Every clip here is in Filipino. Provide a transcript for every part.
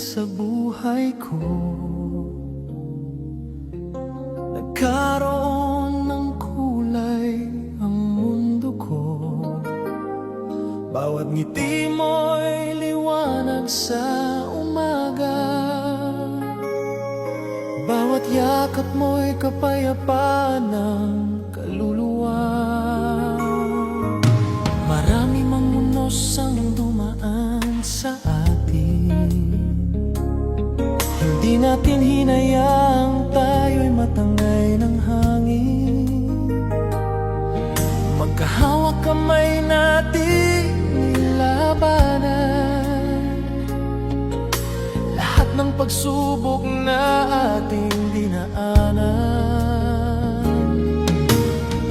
sa buhay ko. Nagkaroon ng kulay ang mundo ko. Bawat ngiti mo'y liwanag sa umaga. Bawat yakap mo'y kapayapaan ng kaluluwa. Marami mang unos ang dumaan sa atin. Hindi natin hinayang tayo'y matangay ng hangin. Magkahawak kamay natin nilabanan lahat ng pagsubok na ating dinaanan.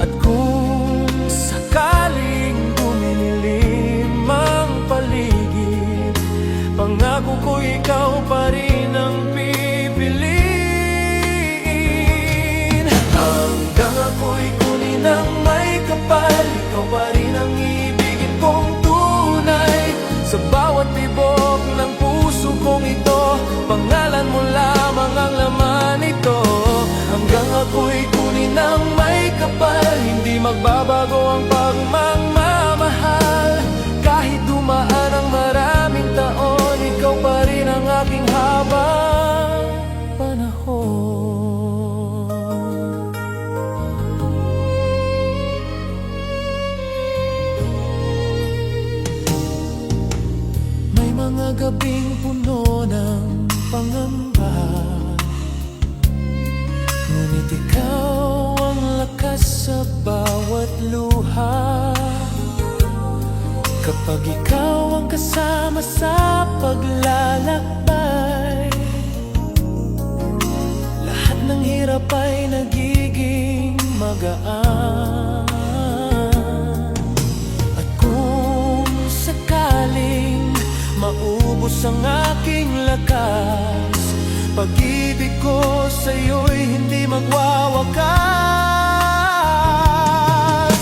At kung sakaling dumilim ang paligid, pangako ko ikaw pa rin ang pipiliin. Hanggang ako'y kunin ng may kapal, ikaw pa rin ang ibigin kong tunay. Sa bawat tibok ng puso kong ito, pangalan mo lamang ang laman nito. Hanggang ako'y kunin ng may kapal, hindi magbabago ang pagmamahal. Kahit dumaan ang maraming taon, ikaw pa rin ang aking habang panahon. May mga gabing puno ng pangamba, ngunit ikaw ang lakas sa bawat luha. Kapag ikaw ang kasama sa paglalakbay, lahat ng hirap ay nagiging magaan. At kung sakaling maubos ang aking lakas, pag-ibig ko sa'yo'y hindi magwawakas.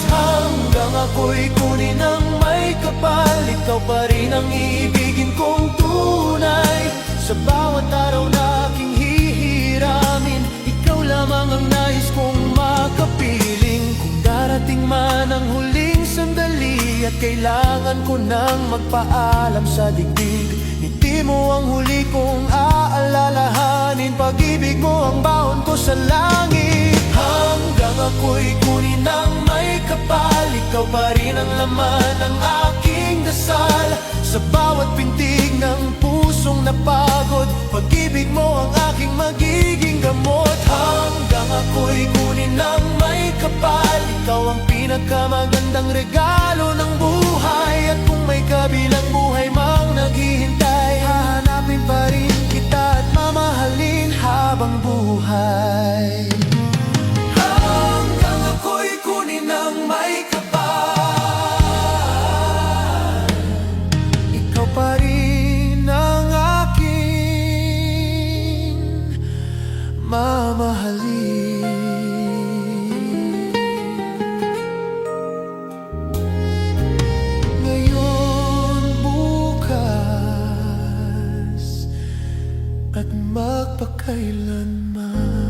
Hanggang ako'y kunin ng may kapal, ikaw pa rin ang iibigin kong tunay. Sa bawat araw na aking hihiramin, ikaw lamang ang nais kong makapiling. Kung darating man ang huling sandali at kailangan ko nang magpaalam sa digdig, ngiti mo ang huli kong aalalahanin. Pag-ibig mo ang baon ko sa langit. Hanggang ako'y kunin ng may kapal, ikaw pa rin ang laman ng aking dasal. Sa bawat pintig ng pusong napagod, pag-ibig mo ang aking magiging gamot. Hanggang ako'y kunin ng may kapal, ikaw ang pinakamagandang regalo ng buhay. At kung may kabilang buhay mang naghihintay, hahanapin pa rin kita at mamahalin habang buhay. Hanggang ako'y kunin ng may kapal, ikaw pa rin ang aking mamahalin. Ngayon, bukas, at magpakailanman.